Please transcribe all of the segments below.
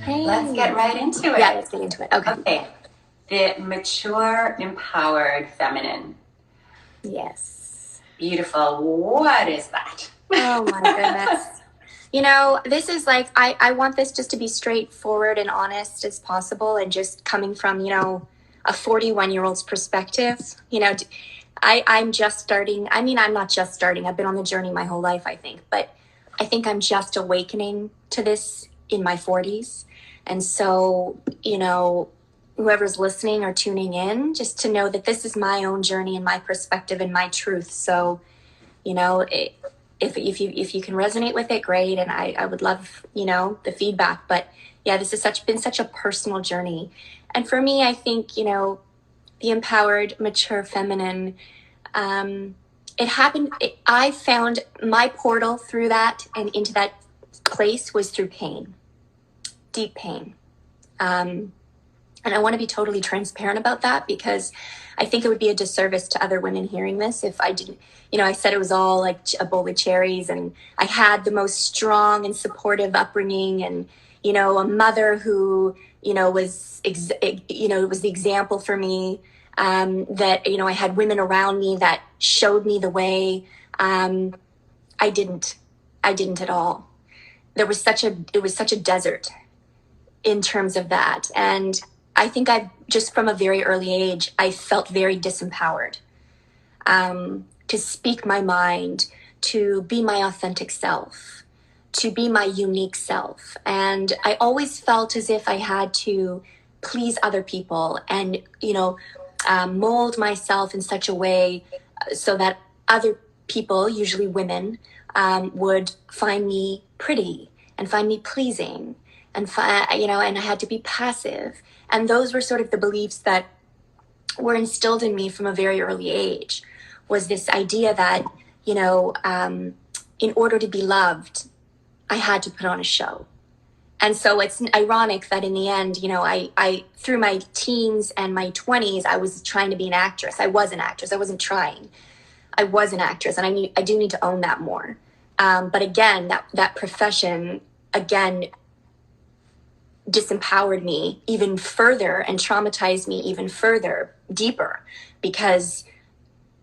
Hey. Let's get right into it. Yeah, let's get into it. Okay. The mature, empowered feminine. Yes. Beautiful. What is that? Oh my goodness. You know, this is like, I want this just to be straightforward and honest as possible, and just coming from, you know, a 41-year-old's perspective. You know, I'm just starting. I mean, I'm not just starting. I've been on the journey my whole life, I think. But I think I'm just awakening to this in my 40s. And so, you know, whoever's listening or tuning in, just to know that this is my own journey and my perspective and my truth. So, you know, if you can resonate with it, great. And I would love, you know, the feedback. But yeah, this has been such a personal journey. And for me, I think, you know, the empowered, mature, feminine, it happened. I found my portal through that and into that place was through pain, deep pain. And I want to be totally transparent about that, because I think it would be a disservice to other women hearing this if I didn't, you know, I said it was all like a bowl of cherries, and I had the most strong and supportive upbringing, and, you know, a mother who, you know, was the example for me, that, you know, I had women around me that showed me the way. I didn't at all. It was such a desert in terms of that. And I think I just from a very early age, I felt very disempowered, to speak my mind, to be my authentic self, to be my unique self. And I always felt as if I had to please other people and, you know, mold myself in such a way so that other people, usually women, would find me pretty and find me pleasing, and you know, and I had to be passive. And those were sort of the beliefs that were instilled in me from a very early age, was this idea that, you know, in order to be loved, I had to put on a show. And so it's ironic that in the end, you know, I through my teens and my 20s, I was trying to be an actress. I was an actress. I wasn't trying. I was an actress, and I do need to own that more. But again, that profession, again, disempowered me even further and traumatized me even further, deeper, because,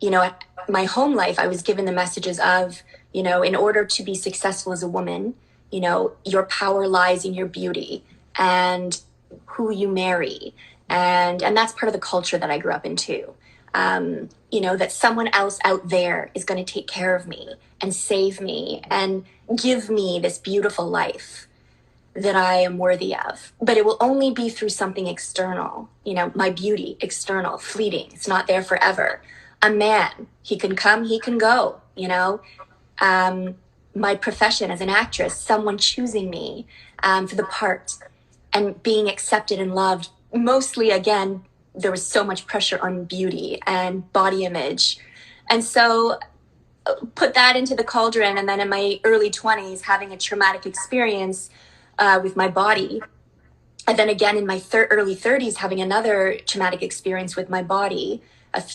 you know, at my home life, I was given the messages of, you know, in order to be successful as a woman, you know, your power lies in your beauty and who you marry. And that's part of the culture that I grew up in too. You know, that someone else out there is going to take care of me and save me and give me this beautiful life that I am worthy of. But it will only be through something external, you know, my beauty, external, fleeting. It's not there forever. A man, he can come, he can go, you know. My profession as an actress, someone choosing me for the part and being accepted and loved. Mostly, again, there was so much pressure on beauty and body image. And so put that into the cauldron, and then in my early 20s, having a traumatic experience with my body. And then again, in my early 30s, having another traumatic experience with my body,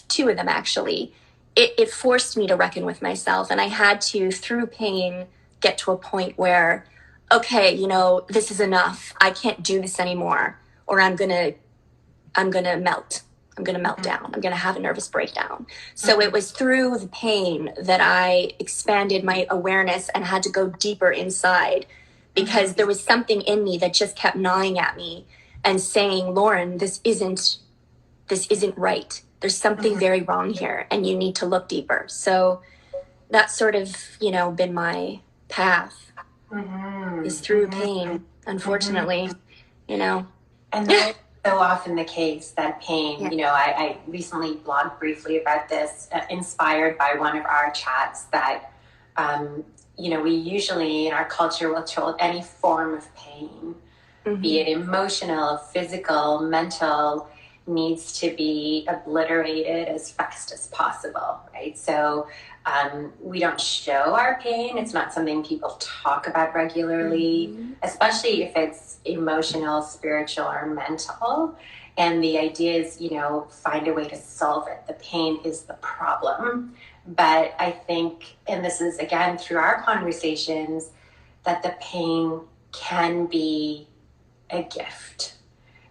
two of them actually, it forced me to reckon with myself. And I had to, through pain, get to a point where, okay, you know, this is enough. I can't do this anymore, or I'm gonna melt. I'm going to melt down. I'm going to have a nervous breakdown. So it was through the pain that I expanded my awareness and had to go deeper inside, because there was something in me that just kept gnawing at me and saying, Lauren, this isn't right. There's something very wrong here, and you need to look deeper. So that's sort of, you know, been my path, is through pain, unfortunately, you know. And that's so often the case, that pain, you know, I recently blogged briefly about this, inspired by one of our chats, that, you know, we usually in our culture will told any form of pain, be it emotional, physical, mental, needs to be obliterated as fast as possible, right? So we don't show our pain. It's not something people talk about regularly, especially if it's emotional, spiritual, or mental. And the idea is, you know, find a way to solve it. The pain is the problem. But I think, and this is again through our conversations, that the pain can be a gift.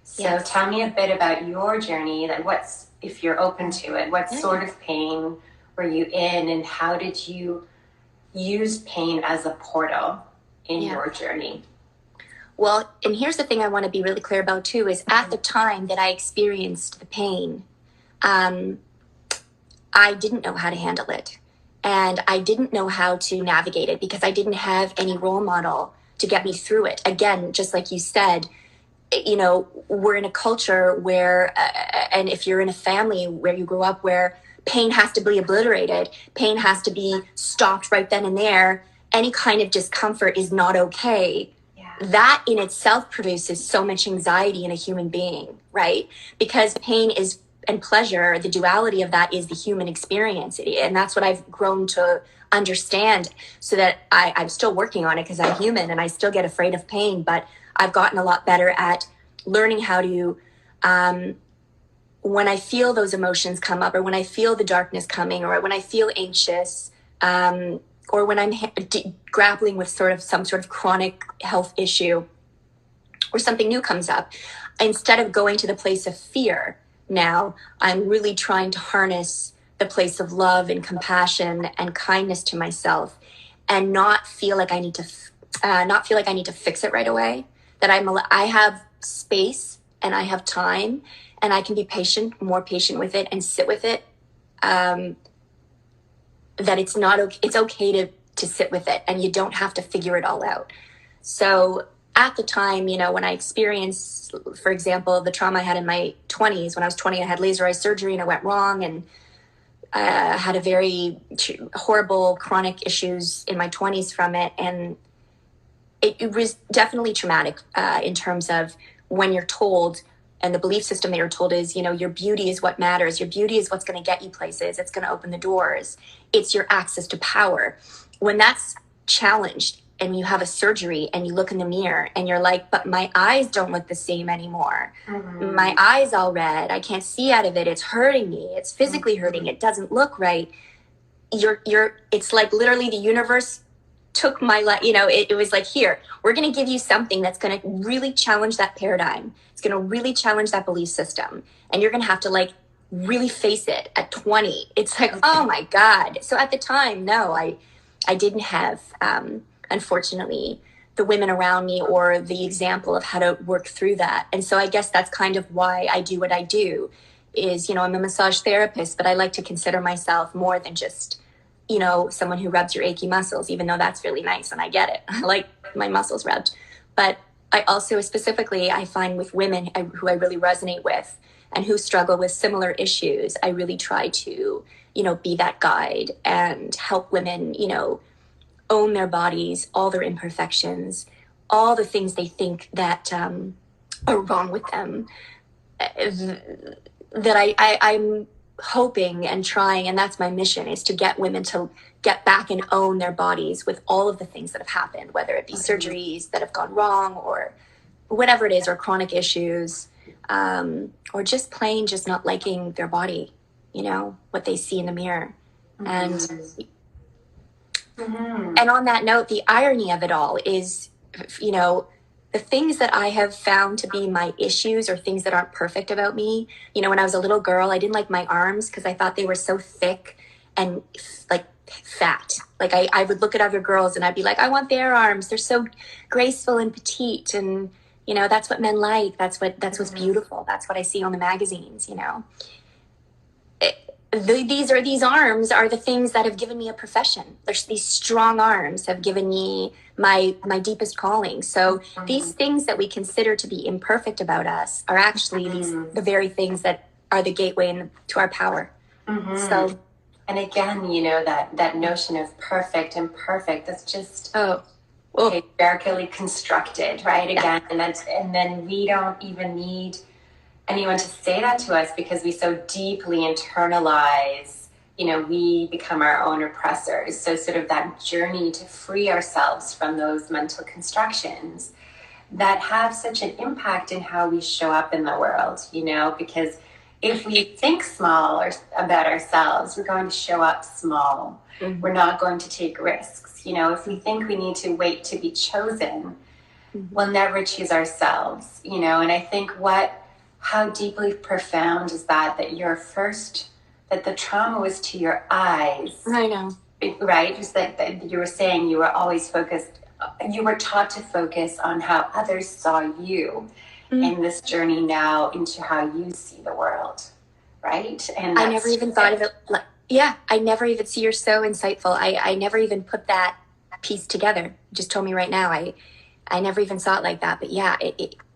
So Yes. tell me a bit about your journey. Like, if you're open to it, what sort of pain were you in, and how did you use pain as a portal in your journey? Well, and here's the thing I want to be really clear about too, is at the time that I experienced the pain, I didn't know how to handle it. And I didn't know how to navigate it because I didn't have any role model to get me through it. Again, just like you said, you know, we're in a culture where, and if you're in a family where you grew up where pain has to be obliterated, pain has to be stopped right then and there, any kind of discomfort is not okay. That in itself produces so much anxiety in a human being, right? Because pain is, and pleasure, the duality of that is the human experience. And that's what I've grown to understand, so that I'm still working on it because I'm human and I still get afraid of pain, but I've gotten a lot better at learning how to, when I feel those emotions come up, or when I feel the darkness coming, or when I feel anxious, or when I'm grappling with some sort of chronic health issue, or something new comes up, instead of going to the place of fear, now I'm really trying to harness the place of love and compassion and kindness to myself, and not feel like I need to fix it right away. That I have space and I have time, and I can be more patient with it, and sit with it. That it's okay to sit with it, and you don't have to figure it all out. So at the time, you know, when I experienced, for example, the trauma I had in my 20s, when I was 20, I had laser eye surgery and it went wrong, and had a very horrible chronic issues in my 20s from it. And it was definitely traumatic in terms of when you're told, and the belief system that you're told is, you know, your beauty is what matters. Your beauty is what's going to get you places. It's going to open the doors. It's your access to power. When that's challenged, and you have a surgery and you look in the mirror and you're like, but my eyes don't look the same anymore. Mm-hmm. My eyes all red. I can't see out of it. It's hurting me. It's physically hurting. It doesn't look right. It's like literally the universe took my life, you know, it was like, here, we're going to give you something that's going to really challenge that paradigm. It's going to really challenge that belief system. And you're going to have to like really face it at 20. It's like, oh my God. So at the time, no, I didn't have, unfortunately, the women around me or the example of how to work through that. And so I guess that's kind of why I do what I do is, you know, I'm a massage therapist, but I like to consider myself more than just, you know, someone who rubs your achy muscles, even though that's really nice and I get it. I like my muscles rubbed. But I also specifically, I find with women who I really resonate with and who struggle with similar issues, I really try to, you know, be that guide and help women, you know, own their bodies, all their imperfections, all the things they think that are wrong with them. That I'm hoping and trying, and that's my mission, is to get women to get back and own their bodies with all of the things that have happened, whether it be surgeries that have gone wrong or whatever it is, or chronic issues, or just plain just not liking their body, you know, what they see in the mirror. Mm-hmm. And on that note, the irony of it all is, you know, the things that I have found to be my issues or things that aren't perfect about me. You know, when I was a little girl, I didn't like my arms because I thought they were so thick and like fat. Like I would look at other girls and I'd be like, I want their arms. They're so graceful and petite. And, you know, that's what men like. That's what's beautiful. That's what I see on the magazines, you know. These arms are the things that have given me a profession. There's these strong arms have given me my deepest calling. So these things that we consider to be imperfect about us are actually the very things that are the gateway to our power. Mm-hmm. So, and again, you know, that notion of perfect and perfect, that's just patriarchally constructed, right? Again, and then we don't even need anyone to say that to us because we so deeply internalize, you know, we become our own oppressors. So sort of that journey to free ourselves from those mental constructions that have such an impact in how we show up in the world, you know, because if we think small about ourselves, we're going to show up small. Mm-hmm. We're not going to take risks. You know, if we think we need to wait to be chosen, we'll never choose ourselves, you know. And I think how deeply profound is that that the trauma was to your eyes. I know. Right? Just that you were saying you were always focused, you were taught to focus on how others saw you in this journey now into how you see the world. Right? And I never even thought of it. I never even see, you're so insightful. I never even put that piece together. You just told me right now. I never even saw it like that. But yeah,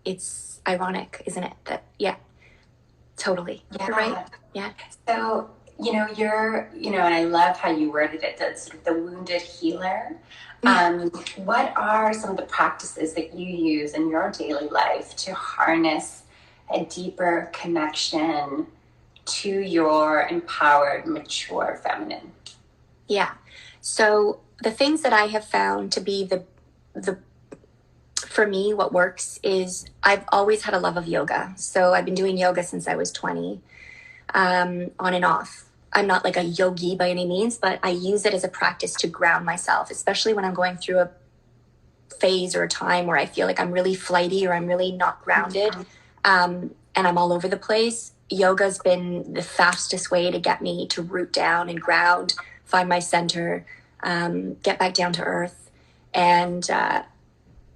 it's ironic, isn't it? That, yeah, totally. Yeah. You're right. Yeah. So, you know, and I love how you worded it, that sort of the wounded healer. What are some of the practices that you use in your daily life to harness a deeper connection to your empowered, mature feminine? Yeah. So the things that I have found to be the for me, what works is I've always had a love of yoga. So I've been doing yoga since I was 20, on and off. I'm not like a yogi by any means, but I use it as a practice to ground myself, especially when I'm going through a phase or a time where I feel like I'm really flighty or I'm really not grounded, and I'm all over the place. Yoga's been the fastest way to get me to root down and ground, find my center, get back down to earth, and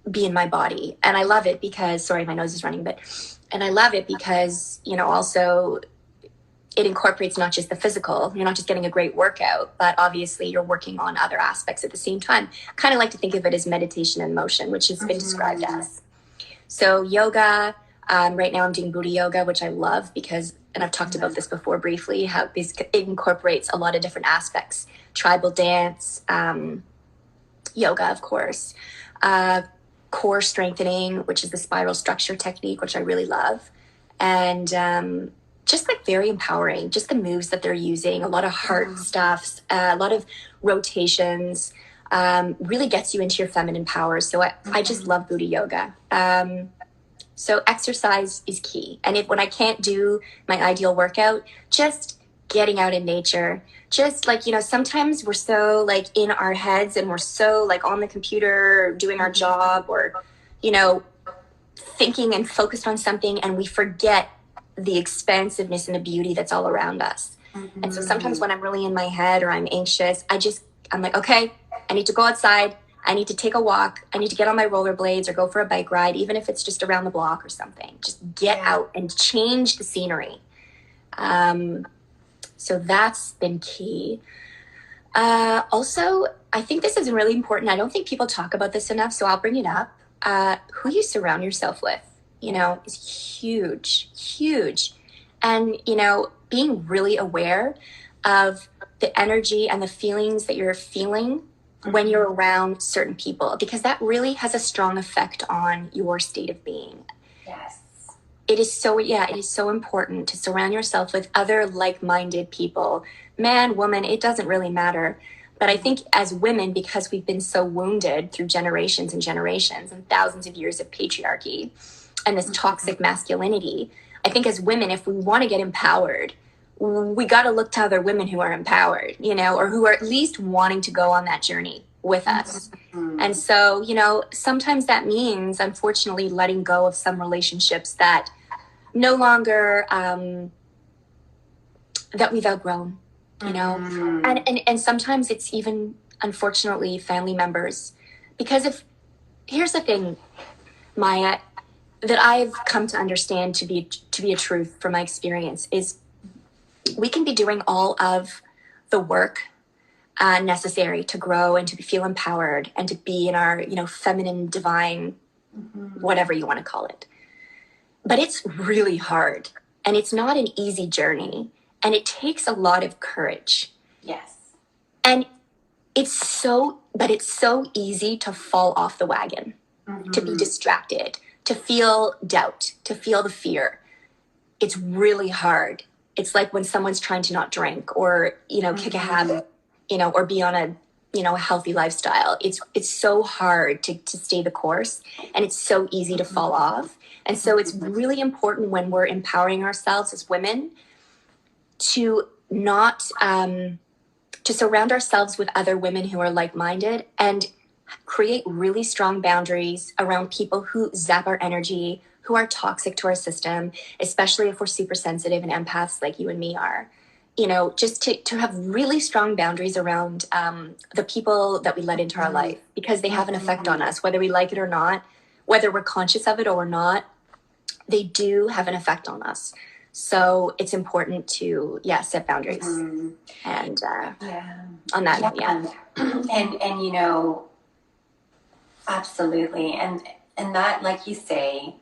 be in my body. And I love it because, sorry, my nose is running, and I love it because, you know, also it incorporates not just the physical, you're not just getting a great workout, but obviously you're working on other aspects at the same time. I kind of like to think of it as meditation in motion, which has been described as. So yoga, right now I'm doing Buddha yoga, which I love because, and I've talked about this before briefly, how it incorporates a lot of different aspects, tribal dance, yoga, of course, core strengthening, which is the spiral structure technique, which I really love. And just like very empowering, just the moves that they're using, a lot of heart stuff, a lot of rotations, really gets you into your feminine power. So I just love Buddha yoga. So exercise is key. And when I can't do my ideal workout, just getting out in nature, just like, you know, sometimes we're so like in our heads and we're so like on the computer doing our job or, you know, thinking and focused on something, and we forget the expansiveness and the beauty that's all around us. And so sometimes when I'm really in my head or I'm anxious, I'm like, okay, I need to go outside. I need to take a walk. I need to get on my rollerblades or go for a bike ride, even if it's just around the block or something. Just get out and change the scenery. So that's been key. Also, I think this is really important. I don't think people talk about this enough, so I'll bring it up. Who you surround yourself with, you know, is huge, huge. And, you know, being really aware of the energy and the feelings that you're feeling when you're around certain people, because that really has a strong effect on your state of being. Yes. It is so important to surround yourself with other like-minded people, man, woman, it doesn't really matter. But I think as women, because we've been so wounded through generations and generations and thousands of years of patriarchy and this toxic masculinity, I think as women, if we want to get empowered, we got to look to other women who are empowered, you know, or who are at least wanting to go on that journey with us. And so, you know, sometimes that means, unfortunately, letting go of some relationships that no longer, that we've outgrown, you know, and sometimes it's even, unfortunately, family members. Because here's the thing, Maya, that I've come to understand to be a truth from my experience is we can be doing all of the work necessary to grow and to feel empowered and to be in our, you know, feminine, divine, whatever you want to call it. But it's really hard, and it's not an easy journey, and it takes a lot of courage. Yes. And it's so easy to fall off the wagon, to be distracted, to feel doubt, to feel the fear. It's really hard. It's like when someone's trying to not drink or, you know, kick a habit, you know, or be on a, you know, a healthy lifestyle. It's so hard to stay the course, and it's so easy to fall off. And so it's really important when we're empowering ourselves as women to not, to surround ourselves with other women who are like-minded and create really strong boundaries around people who zap our energy, who are toxic to our system, especially if we're super sensitive and empaths like you and me are. You know, just to have really strong boundaries around the people that we let into our life, because they have an effect on us, whether we like it or not, whether we're conscious of it or not, they do have an effect on us. So it's important to, set boundaries. And on that, And you know, absolutely. And that, like you say,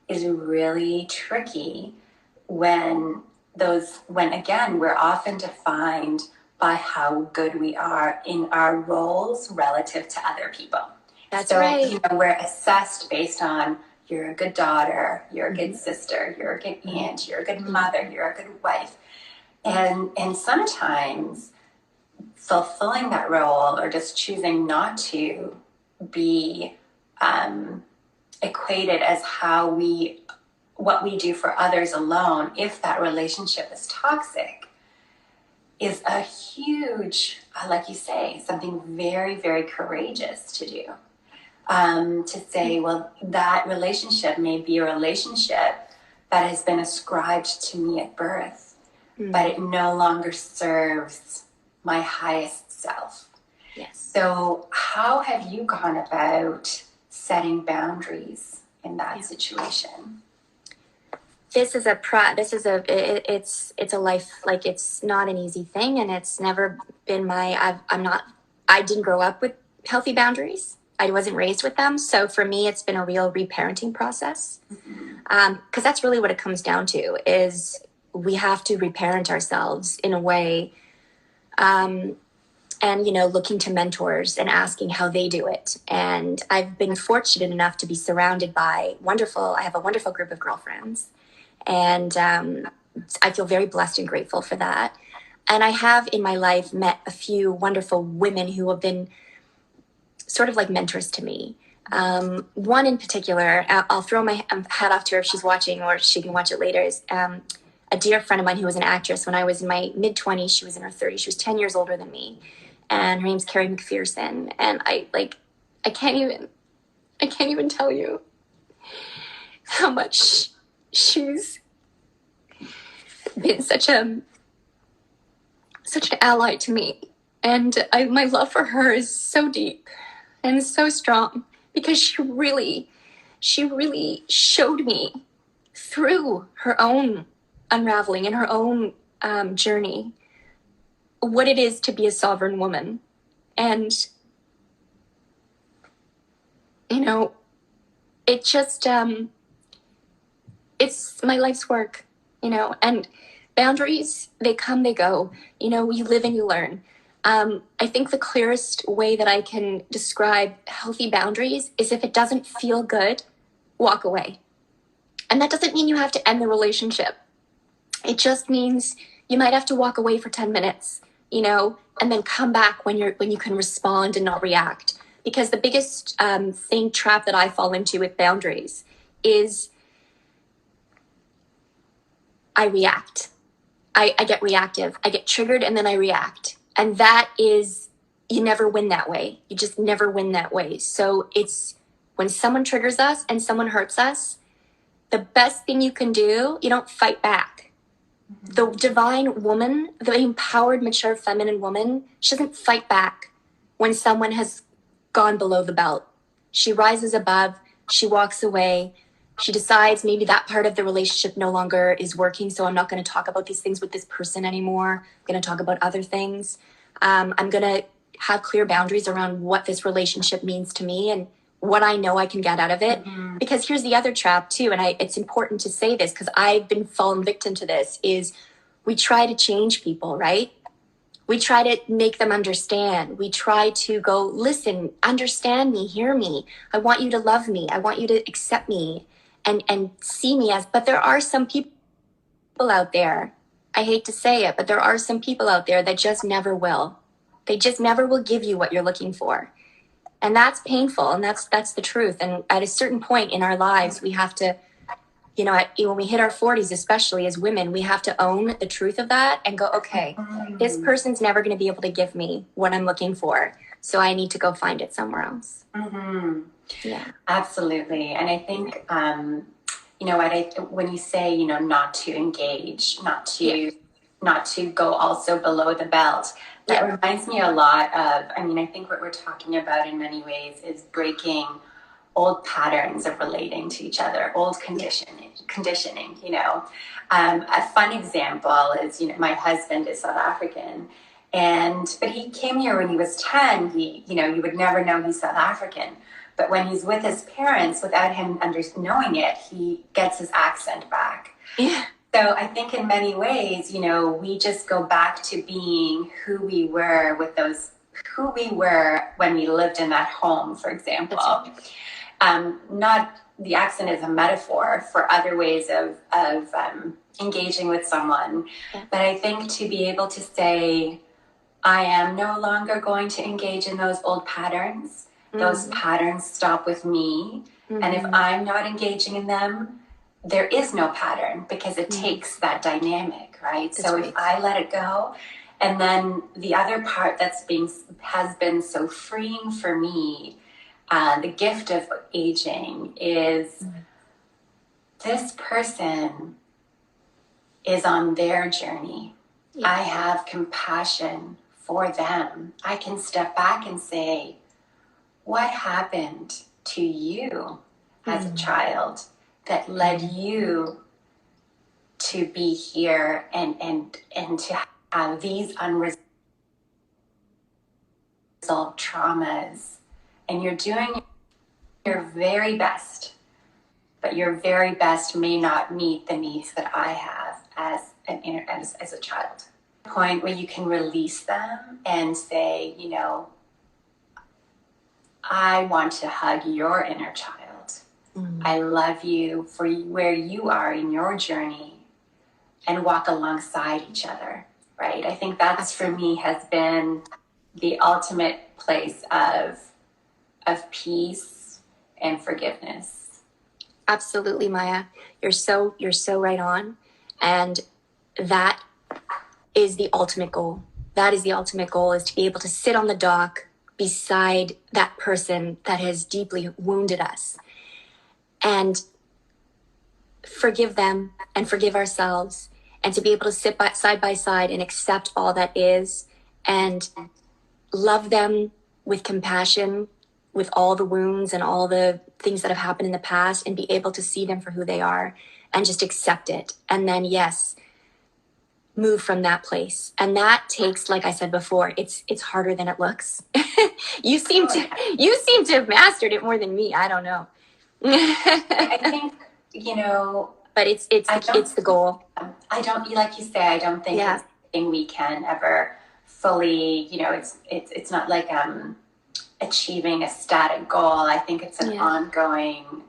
is really tricky when again, we're often defined by how good we are in our roles relative to other people. That's right. You know, we're assessed based on, you're a good daughter, you're a good sister, you're a good aunt, you're a good mother, you're a good wife. And what fulfilling that role, or just choosing not to be equated as what we do for others alone, if that relationship is toxic, is a huge, like you say, something very, very courageous to do. To say, well, that relationship may be a relationship that has been ascribed to me at birth, but it no longer serves my highest self. Yes. So how have you gone about setting boundaries in that situation? It's a life, like, it's not an easy thing, and it's never been I didn't grow up with healthy boundaries. I wasn't raised with them. So for me, it's been a real reparenting process. Because that's really what it comes down to, is we have to reparent ourselves in a way. And, you know, looking to mentors and asking how they do it. And I've been fortunate enough to be surrounded by I have a wonderful group of girlfriends. And I feel very blessed and grateful for that. And I have in my life met a few wonderful women who have been sort of like mentors to me. One in particular, I'll throw my hat off to her if she's watching, or she can watch it later, is a dear friend of mine who was an actress. When I was in my mid-20s, she was in her 30s. She was 10 years older than me. And her name's Carrie McPherson. And I can't even tell you how much she's been such an ally to me. And my love for her is so deep and so strong, because she really showed me through her own unraveling and her own journey what it is to be a sovereign woman. And, you know, it just, it's my life's work, you know, and boundaries, they come, they go, you know, you live and you learn. I think the clearest way that I can describe healthy boundaries is, if it doesn't feel good, walk away. And that doesn't mean you have to end the relationship. It just means you might have to walk away for 10 minutes, you know, and then come back when you can respond and not react. Because the biggest trap that I fall into with boundaries is I react. I get reactive. I get triggered and then I react. And that is, you never win that way. You just never win that way. So it's when someone triggers us and someone hurts us, the best thing you can do, you don't fight back. The divine woman, the empowered, mature, feminine woman, she doesn't fight back when someone has gone below the belt. She rises above, she walks away, she decides maybe that part of the relationship no longer is working, so I'm not going to talk about these things with this person anymore. I'm going to talk about other things. I'm going to have clear boundaries around what this relationship means to me and what I know I can get out of it. Mm-hmm. Because here's the other trap too, and it's important to say this because I've been fallen victim to this, is we try to change people, right? We try to make them understand. We try to go, listen, understand me, hear me. I want you to love me. I want you to accept me and see me as, but there are some people out there, I hate to say it, but there are some people out there that just never will. They just never will give you what you're looking for. And that's painful, and that's the truth. And at a certain point in our lives, we have to, you know, when we hit our 40s, especially as women, we have to own the truth of that and go, okay, this person's never going to be able to give me what I'm looking for. so I need to go find it somewhere else. Mm-hmm. Yeah, Absolutely. And I think, you know, when you say, you know, not to engage, not to go also below the belt, that reminds me a lot of, I mean, I think what we're talking about in many ways is breaking old patterns of relating to each other, old conditioning, you know. A fun example is, you know, my husband is South African, but he came here when he was 10. You know, you would never know he's South African. But when he's with his parents, without him knowing it, he gets his accent back. Yeah. So I think in many ways, you know, we just go back to being who we were when we lived in that home, for example. Not the accent is a metaphor for other ways of engaging with someone. Yeah. But I think to be able to say, I am no longer going to engage in those old patterns. Those patterns stop with me. And if I'm not engaging in them, there is no pattern, because it takes that dynamic, right? That's so right. If I let it go, and then the other part has been so freeing for me, the gift of aging is this person is on their journey. Yeah. I have compassion for them. I can step back and say, what happened to you as a child that led you to be here and to have these unresolved traumas? And you're doing your very best, but your very best may not meet the needs that I have as a child. Point where you can release them and say, you know, I want to hug your inner child. I love you for where you are in your journey, and walk alongside each other, right? I think that's, for me, has been the ultimate place of peace and forgiveness. Absolutely, Maya. You're so right on. And that is the ultimate goal. That is the ultimate goal, is to be able to sit on the dock beside that person that has deeply wounded us and forgive them and forgive ourselves, and to be able to sit side by side and accept all that is, and love them with compassion, with all the wounds and all the things that have happened in the past, and be able to see them for who they are and just accept it. And then, yes, move from that place. And that takes, like I said before, it's harder than it looks. You seem to have mastered it more than me. I don't know. I think, you know, but it's the goal. I don't, like you say, I don't think it's something we can ever fully, you know, it's not like achieving a static goal. I think it's an ongoing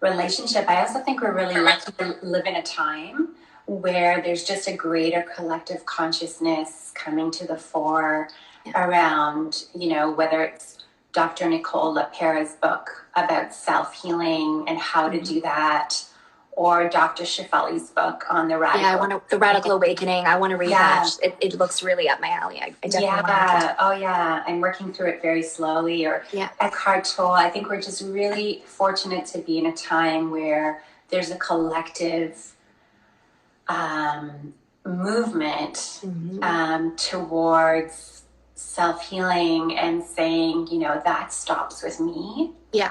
relationship. I also think we're really lucky to live in a time where there's just a greater collective consciousness coming to the fore around, you know, whether it's Dr. Nicole LePera's book about self-healing and how to do that, or Dr. Shefali's book on the radical. The Radical Awakening. I want to read that. It looks really up my alley. I definitely want to. Oh yeah, I'm working through it very slowly. Or Eckhart Tolle. I think we're just really fortunate to be in a time where there's a collective movement towards self-healing and saying, you know, that stops with me. Yeah.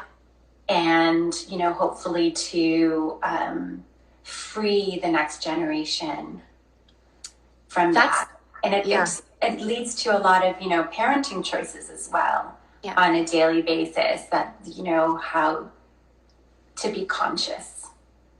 And, you know, hopefully to free the next generation from that. And it leads to a lot of, you know, parenting choices as well on a daily basis, that, you know, how to be conscious.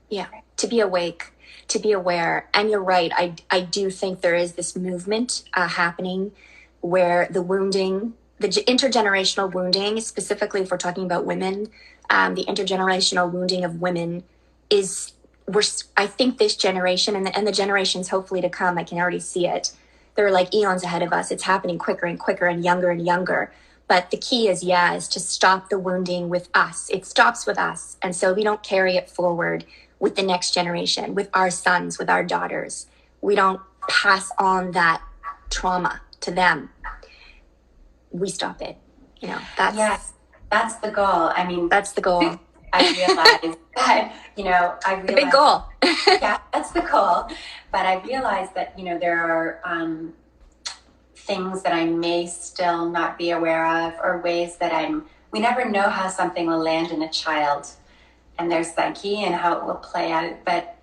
Yeah, to be awake, to be aware. And you're right. I do think there is this movement happening where the wounding, the intergenerational wounding, specifically if we're talking about women, the intergenerational wounding of women I think this generation and the generations hopefully to come, I can already see it. They're like eons ahead of us. It's happening quicker and quicker and younger. But the key is to stop the wounding with us. It stops with us. And so we don't carry it forward with the next generation, with our sons, with our daughters. We don't pass on that trauma to them. We stop it. You know, that's the goal. I mean, that's the goal. I realized that, The big goal. Yeah, that's the goal. But I realized that, there are things that I may still not be aware of, or ways that we never know how something will land in a child and their psyche and how it will play out. But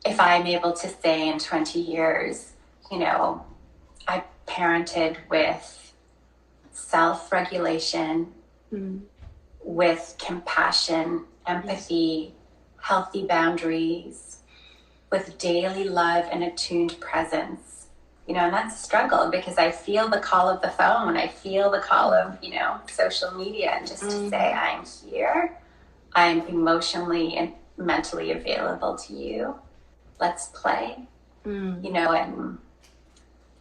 if I'm able to say in 20 years, I parented with self-regulation, with compassion, empathy, healthy boundaries, with daily love and attuned presence. And that's a struggle, because I feel the call of the phone. I feel the call of, social media, and just to say, I'm here. I'm emotionally and mentally available to you. Let's play, and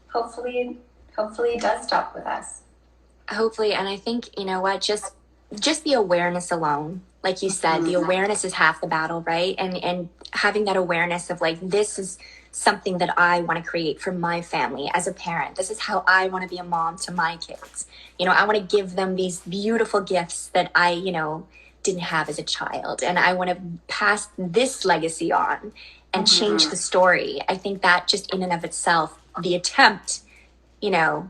hopefully it does stop with us. Hopefully. And I think, what, just the awareness alone, like you said, the awareness is half the battle, right? And having that awareness of like, this is something that I want to create for my family as a parent. This is how I want to be a mom to my kids. I want to give them these beautiful gifts that I, didn't have as a child. And I want to pass this legacy on and change the story. I think that just in and of itself, the attempt, the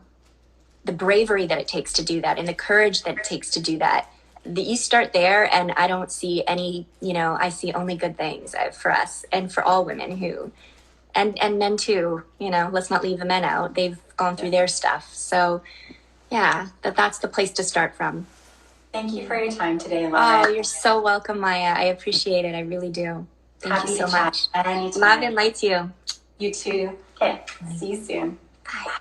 bravery that it takes to do that, and the courage that it takes to do that, you start there, and I don't see any, I see only good things for us and for all women who, and men too, let's not leave the men out. They've gone through their stuff. So yeah, that's the place to start from. Thank you for your time today, Lauren. Oh, you're so welcome, Maya. I appreciate it. I really do. Thank you so much. At any time. Love and light to you. You too. Okay. See you soon. Bye.